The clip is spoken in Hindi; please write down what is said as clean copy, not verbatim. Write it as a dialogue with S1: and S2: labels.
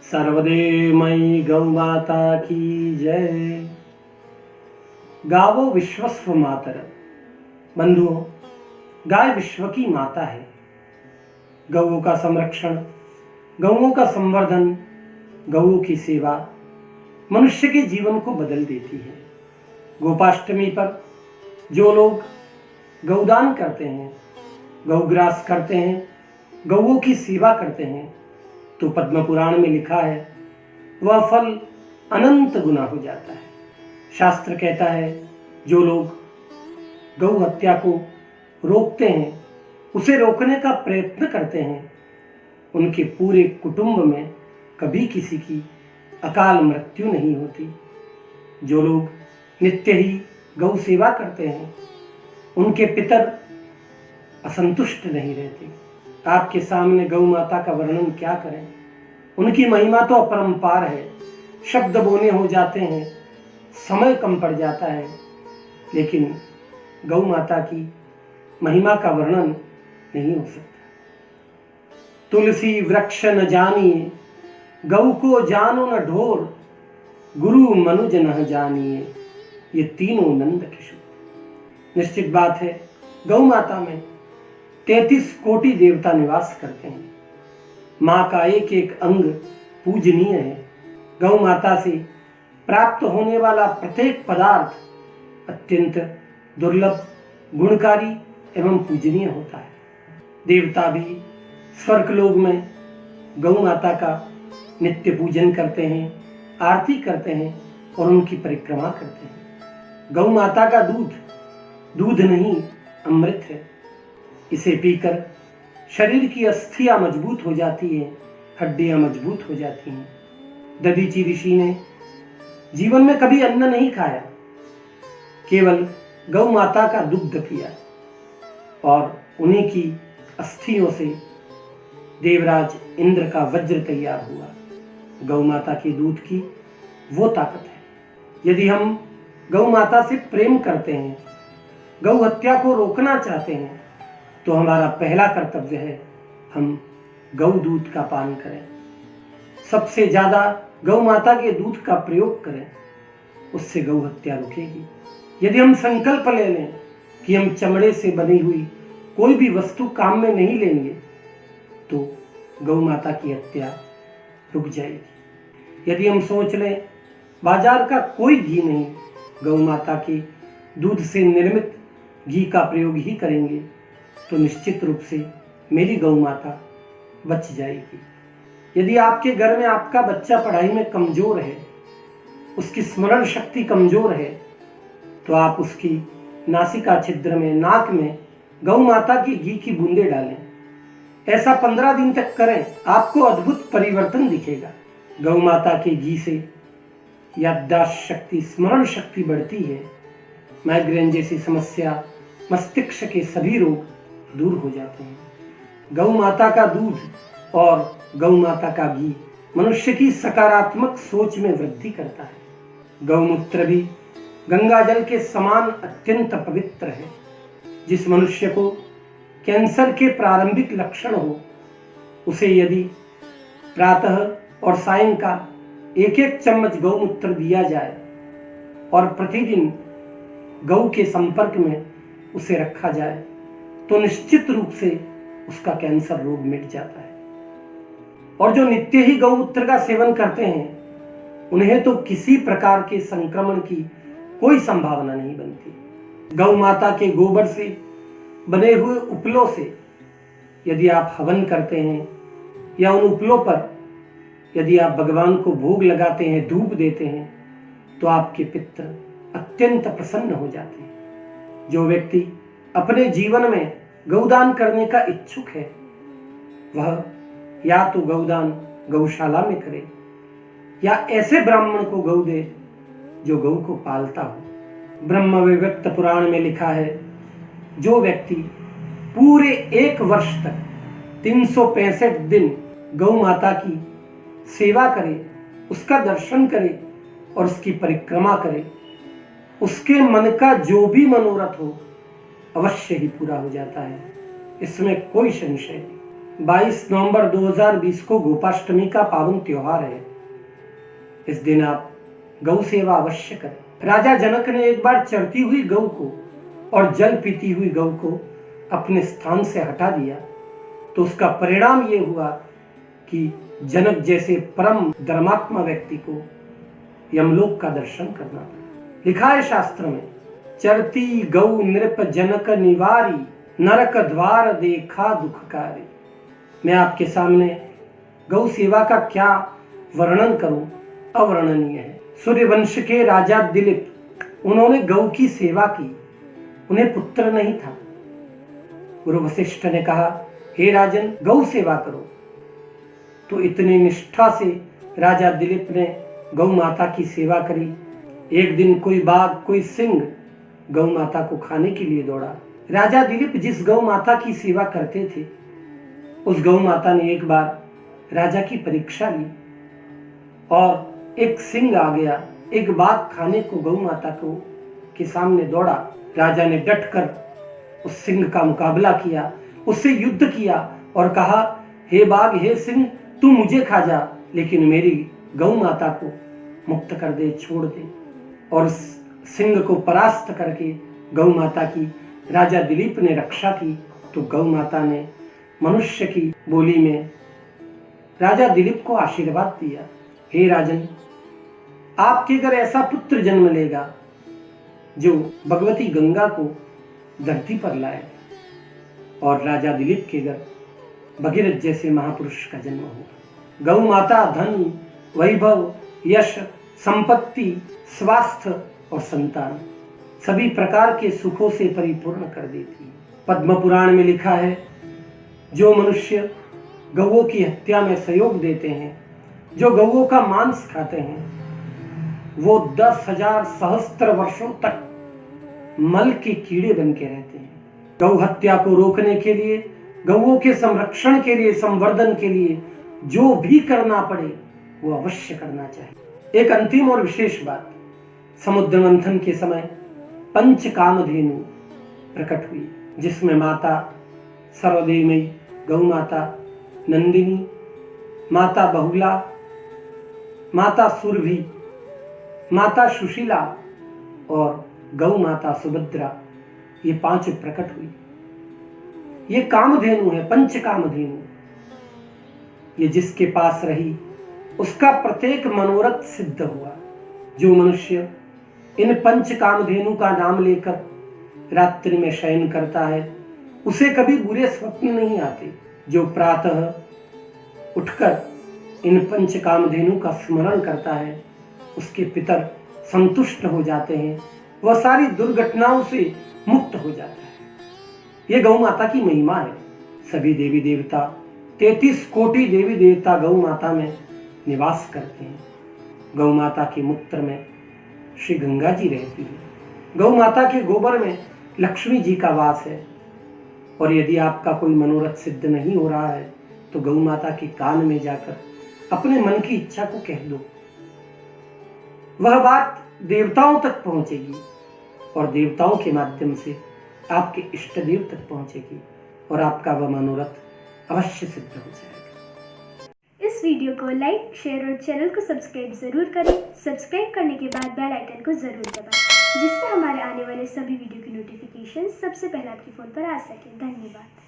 S1: सर्वदेव मई गौ माता की जय। गावो विश्वस्व मातर। बंधुओं, गाय विश्व की माता है। गौओं का संरक्षण, गौओं का संवर्धन, गौओं की सेवा मनुष्य के जीवन को बदल देती है। गोपाष्टमी पर जो लोग गौदान करते हैं, गौग्रास करते हैं, गौओं की सेवा करते हैं, तो पद्म पुराण में लिखा है वह फल अनंत गुना हो जाता है। शास्त्र कहता है जो लोग गौ हत्या को रोकते हैं, उसे रोकने का प्रयत्न करते हैं, उनके पूरे कुटुंब में कभी किसी की अकाल मृत्यु नहीं होती। जो लोग नित्य ही गौ सेवा करते हैं, उनके पितर असंतुष्ट नहीं रहते। आपके सामने गौ माता का वर्णन क्या करें। उनकी महिमा तो अपरंपार है। शब्द बोने हो जाते हैं, समय कम पड़ जाता है, लेकिन गौ माता की महिमा का वर्णन नहीं हो सकता। तुलसी वृक्ष न जानिए, गौ को जानो न ढोर, गुरु मनुज न जानिए, ये तीनों नंद किशोर। निश्चित बात है, गौ माता में 33 कोटि देवता निवास करते हैं। माँ का एक एक अंग पूजनीय है। गौ माता से प्राप्त होने वाला प्रत्येक पदार्थ अत्यंत दुर्लभ, गुणकारी एवं पूजनीय होता है। देवता भी स्वर्गलोक में गौ माता का नित्य पूजन करते हैं, आरती करते हैं और उनकी परिक्रमा करते हैं। गौ माता का दूध नहीं अमृत है। इसे पीकर शरीर की अस्थियां मजबूत हो जाती हैं, हड्डियां मजबूत हो जाती हैं। दधीचि ऋषि ने जीवन में कभी अन्न नहीं खाया, केवल गौ माता का दुग्ध पिया और उन्हीं की अस्थियों से देवराज इंद्र का वज्र तैयार हुआ। गौ माता के दूध की वो ताकत है। यदि हम गौ माता से प्रेम करते हैं, गौ हत्या को रोकना चाहते हैं, तो हमारा पहला कर्तव्य है हम गौ दूध का पान करें। सबसे ज्यादा गौ माता के दूध का प्रयोग करें, उससे गौ हत्या रुकेगी। यदि हम संकल्प ले लें कि हम चमड़े से बनी हुई कोई भी वस्तु काम में नहीं लेंगे, तो गौ माता की हत्या रुक जाएगी। यदि हम सोच लें बाजार का कोई घी नहीं, गौ माता के दूध से निर्मित घी का प्रयोग ही करेंगे, तो निश्चित रूप से मेरी गौ माता बच जाएगी। यदि आपके घर में आपका बच्चा पढ़ाई में कमजोर है, उसकी स्मरण शक्ति कमजोर है, तो आप उसकी नासिका छिद्र में, नाक में गौ माता की घी की बूंदें डालें। ऐसा 15 दिन तक करें, आपको अद्भुत परिवर्तन दिखेगा। गौ माता के घी से याददाश्त शक्ति, स्मरण शक्ति बढ़ती है। माइग्रेन जैसी समस्या, मस्तिष्क के सभी रोग दूर हो जाते हैं। गौ माता का दूध और गौ माता का घी मनुष्य की सकारात्मक सोच में वृद्धि करता है। गौमूत्र भी गंगा जल के समान अत्यंत पवित्र है। जिस मनुष्य को कैंसर के प्रारंभिक लक्षण हो, उसे यदि प्रातः और सायंकाल एक एक चम्मच गौमूत्र दिया जाए और प्रतिदिन गौ के संपर्क में उसे रखा जाए, तो निश्चित रूप से उसका कैंसर रोग मिट जाता है। और जो नित्य ही गौमूत्र का सेवन करते हैं, उन्हें तो किसी प्रकार के संक्रमण की कोई संभावना नहीं बनती। गौ माता के गोबर से बने हुए उपलों से यदि आप हवन करते हैं या उन उपलों पर यदि आप भगवान को भोग लगाते हैं, धूप देते हैं, तो आपके पितर अत्यंत प्रसन्न हो जाते हैं। जो व्यक्ति अपने जीवन में गौदान करने का इच्छुक है, वह या तो गौदान गौशाला में करे या ऐसे ब्राह्मण को गौ दे जो गौ को पालता हो। ब्रह्म विवर्त पुराण में लिखा है, जो व्यक्ति पूरे 1 वर्ष तक 365 दिन गौ माता की सेवा करे, उसका दर्शन करे और उसकी परिक्रमा करे, उसके मन का जो भी मनोरथ हो अवश्य ही पूरा हो जाता है। इसमें कोई संशय नहीं। 22 नवंबर 2020 को गोपाष्टमी का पावन त्योहार है। इस दिन आप गौ सेवा अवश्य करें। राजा जनक ने एक बार चरती हुई गौ को और जल पीती हुई गौ को अपने स्थान से हटा दिया, तो उसका परिणाम ये हुआ कि जनक जैसे परम धर्मात्मा व्यक्ति को यमलोक का दर्शन करना पड़ा। लिखा है शास्त्र में, चरती गौ नृप जनक निवारी, नरक द्वार देखा दुखकारी। मैं आपके सामने गौ सेवा का क्या वर्णन करूं, अवर्णनीय है। सूर्यवंश के राजा दिलीप, उन्होंने गौ की सेवा की। उन्हें पुत्र नहीं था। गुरु वशिष्ठ ने कहा, हे राजन, गौ सेवा करो। तो इतनी निष्ठा से राजा दिलीप ने गौ माता की सेवा करी। एक दिन कोई बाघ, कोई सिंह गौ माता को खाने के लिए दौड़ा। राजा दिलीप जिस गौ माता की सेवा करते थे, उस गौ माता ने एक बार राजा की परीक्षा ली और एक सिंह आ गया। एक बाघ खाने को गौ माता को के सामने दौड़ा। राजा ने डटकर उस सिंह का मुकाबला किया, उससे युद्ध किया और कहा, हे बाघ, हे सिंह, तू मुझे खा जा, लेकिन मेरी गौ माता को मुक्त कर दे, छोड़ दे। और सिंह को परास्त करके गौ माता की राजा दिलीप ने रक्षा की। तो गौ माता ने मनुष्य की बोली में राजा दिलीप को आशीर्वाद दिया, हे राजन, आपके घर ऐसा पुत्र जन्म लेगा जो भगवती गंगा को धरती पर लाए। और राजा दिलीप के घर भगीरथ जैसे महापुरुष का जन्म हुआ। गौ माता धन, वैभव, यश, संपत्ति, स्वास्थ्य और संतान सभी प्रकार के सुखों से परिपूर्ण कर देती है। पद्म पुराण में लिखा है, जो मनुष्य गौओं की हत्या में सहयोग देते हैं, जो गौओं का मांस खाते हैं, वो 10,000 सहस्त्र वर्षों तक मल के कीड़े बन के रहते हैं। गौ हत्या को रोकने के लिए, गौओं के संरक्षण के लिए, संवर्धन के लिए जो भी करना पड़े वो अवश्य करना चाहिए। एक अंतिम और विशेष बात, समुद्र मंथन के समय पंच कामधेनु प्रकट हुई, जिसमें माता सर्वदेवमयी, गौ माता नंदिनी, माता बहुला, माता सुरभि, माता सुशीला और गौ माता सुभद्रा, ये 5 प्रकट हुई। ये कामधेनु है, पंच कामधेनु। ये जिसके पास रही उसका प्रत्येक मनोरथ सिद्ध हुआ। जो मनुष्य इन पंच कामधेनु का नाम लेकर रात्रि में शयन करता है, उसे कभी बुरे स्वप्न नहीं आते। जो प्रातः उठकर इन पंच कामधेनु का स्मरण करता है, उसके पितर संतुष्ट हो जाते हैं, वह सारी दुर्घटनाओं से मुक्त हो जाता है। ये गौ माता की महिमा है। सभी देवी देवता, 33 कोटि देवी देवता गौ माता में निवास करते हैं। गौ माता के मूत्र में श्री गंगा जी रहती है। गौ माता के गोबर में लक्ष्मी जी का वास है। और यदि आपका कोई मनोरथ सिद्ध नहीं हो रहा है, तो गौ माता के कान में जाकर अपने मन की इच्छा को कह दो। वह बात देवताओं तक पहुंचेगी और देवताओं के माध्यम से आपके इष्ट देव तक पहुंचेगी और आपका वह मनोरथ अवश्य सिद्ध हो जाएगा।
S2: इस वीडियो को लाइक, शेयर और चैनल को सब्सक्राइब जरूर करें। सब्सक्राइब करने के बाद बेल आइकन को जरूर दबाएं, जिससे हमारे आने वाले सभी वीडियो की नोटिफिकेशन सबसे पहले आपके फोन पर आ सके। धन्यवाद।